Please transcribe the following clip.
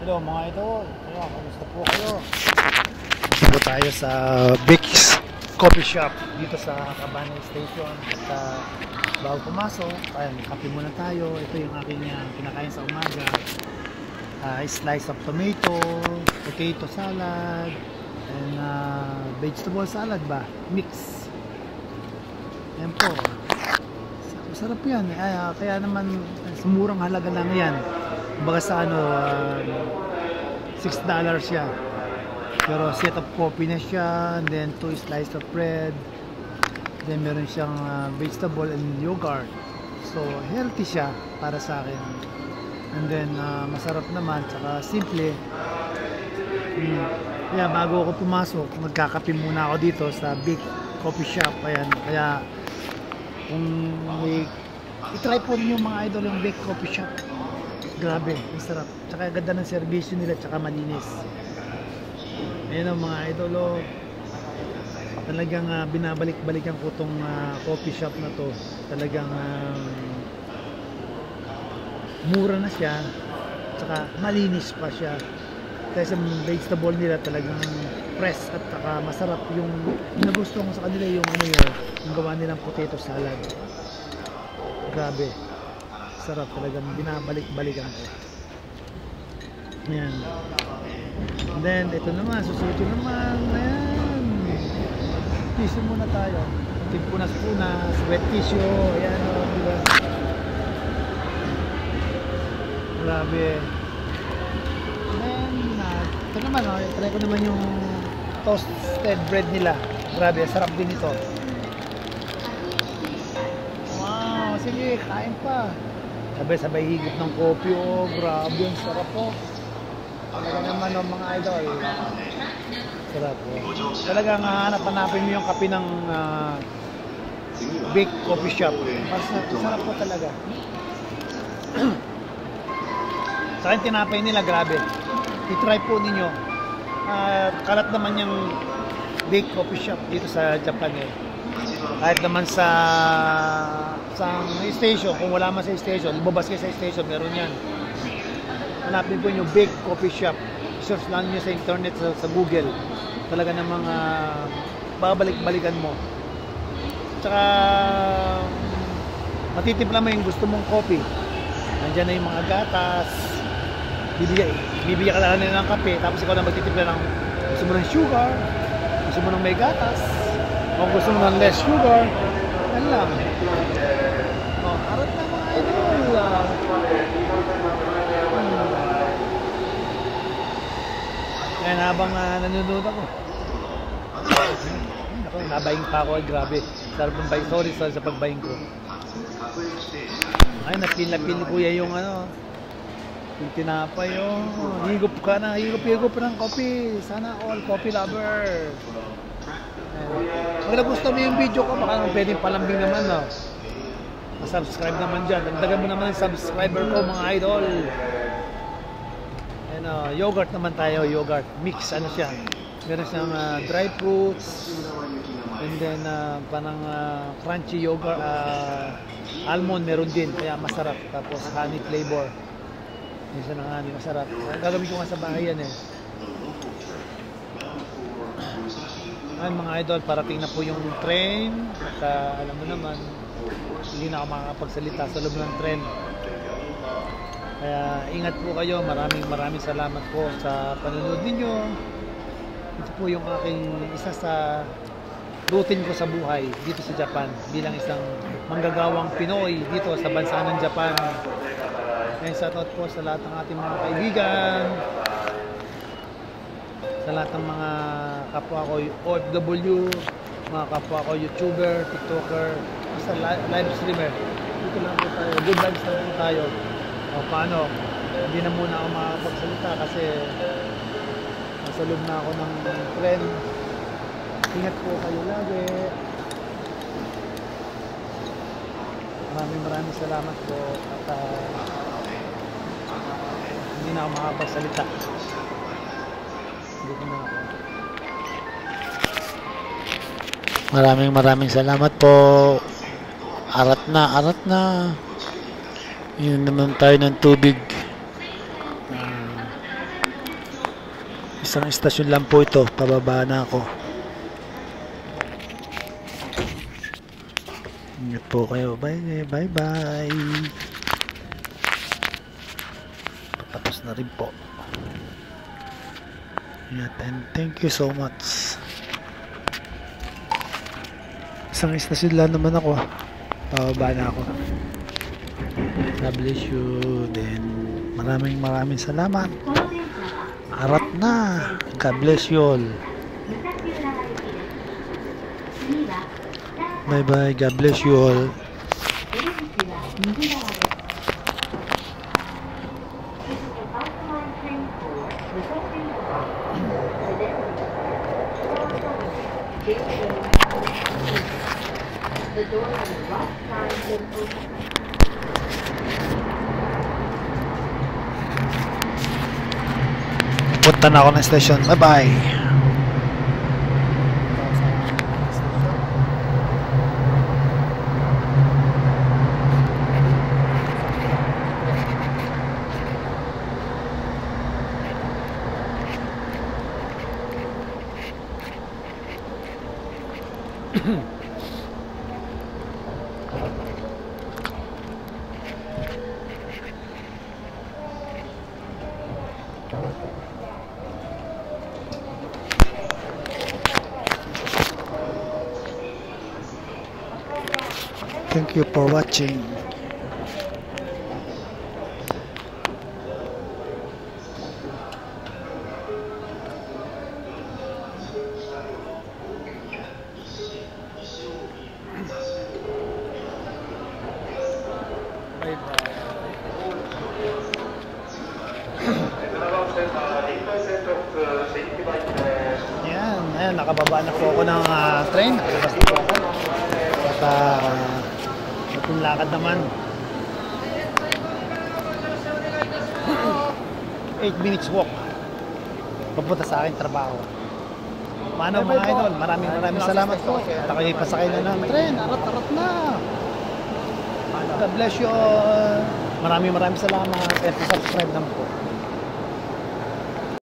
Hello mga idol, kamusta po kayo? Dito tayo sa Vic's Coffee Shop dito sa Cabanay Station. At bago pumasok, ayan, kape muna tayo. Ito yung aking kinakain sa umaga. Slice of tomato, potato salad, and vegetable salad ba? Mix. Ayan po. Masarap yan. Kaya naman sa murang halaga lang yan. Baga sa $6 siya. Pero set of coffee na siya, and then 2 slice of bread, then meron siyang vegetable and yogurt. So healthy siya para sa akin. And then masarap naman, saka simple. Kaya bago ako pumasok, magkakape muna ako dito sa Big Coffee Shop. Ayan, kaya kung i-try po niyo mga idol yung Big Coffee Shop. Grabe, masarap. Tsaka ganda ng servisyo nila, tsaka malinis. Ayan o mga idol, talagang binabalik-balikan ko itong coffee shop na to. Talagang mura na siya, tsaka malinis pa siya. Kasi sa vegetable nila talagang fresh at tsaka masarap. Yung nagustuhan ko sa kanila yung yung gawa nilang potato salad. Grabe, sarap, talagang binabalik-balikan ko. Ayan. And then ito naman, susunod naman. Ayan, tissue muna tayo. Punas-punas, wet tissue. Ayan o, diba? Grabe. And then ito naman o, try ko naman yung toasted bread nila. Grabe, sarap din ito. Wow, sige, kain pa. Sabay-sabay higit ng kopi o, grabe, ang sarap po. Talaga naman mga idol, sarap po. Talagang hanap-hanapin mo yung kape ng Big Coffee Shop. Sarap po talaga. Sa akin tinapay nila, grabe. I-try po ninyo. Kalat naman yung Big Coffee Shop dito sa Japan eh. Kahit naman sa station, kung wala man sa station, lumabas kayo sa station, meron yan. Hanapin po yung Big Coffee Shop. Search lang nyo sa internet, sa Google. Talaga namang babalik-balikan mo. Tsaka matitimpla mo yung gusto mong coffee. Nandiyan na yung mga gatas. Bibigyan ka lang nila ng kape, tapos ikaw na magtitimpla ng gusto mo ng sugar, gusto mo ng may gatas, o gusto mo ng less sugar. Yan lang. Harap na mga idol. Yan, habang nanonood ako. Nabaying pa ako, grabe. Sarap ng baying. Sorry sa pagbaying ko. Ay, napil kuya yung yung tinapay yung higop ka na, higop ng coffee. Sana all coffee lover. Pag nagustuhan mo yung video ko, baka pwedeng palambing naman, no? Subscribe naman dyan. Dagdagan mo naman yung subscriber ko, mga idol. Yogurt naman tayo, yogurt mix, siya, meron siyang dry fruits, and then parang crunchy yogurt, almond meron din, kaya masarap. Tapos honey flavor, minsan ng honey, masarap. Gagawin ko nga sa bahay yan eh. Ayun mga idol, parating na po yung train at alam mo naman, hindi na ako makakapagsalita sa loob ng train. Kaya ingat po kayo. Maraming salamat po sa panonood ninyo. Ito po yung aking isa sa routine ko sa buhay dito sa Japan bilang isang manggagawang Pinoy dito sa bansa ng Japan. Kaya shoutout po sa lahat ng ating mga kaibigan, sa lahat ng mga kapwa ko OFW, mga kapwa ko YouTuber, TikToker, sa live streamer. Dito lang po tayo. Good vibes lang po tayo. O paano, hindi na muna ako makapagsalita kasi nasa loob na ako ng tren. Ingat po kayo lagi. Maraming salamat po at hindi na ako makapagsalita. Dito na ako. Maraming salamat po. Arat na. Yun naman tayo ng tubig. Isang istasyon lang po ito. Pababa na ako. Ingat po kayo. Bye bye. Tapos na rin po. Ingat and thank you so much. Isang istasyon lang naman ako. Pababa na ako. God bless you. Then maraming salamat. Arat na. God bless you all. Bye bye. God bless you all. The door on the right side will open. Punta na ako ng station. Bye bye. Thank you for watching. Ayan, nakababa na po ako ng train. Nakalabas na po ako. At itong lakad naman. 8 minutes walk. Papunta sa aking trabaho. Paano mga idol? Maraming salamat po. At ako'y pasakay na ng train. Arat na. God bless you all. Maraming salamat. At subscribe lang po.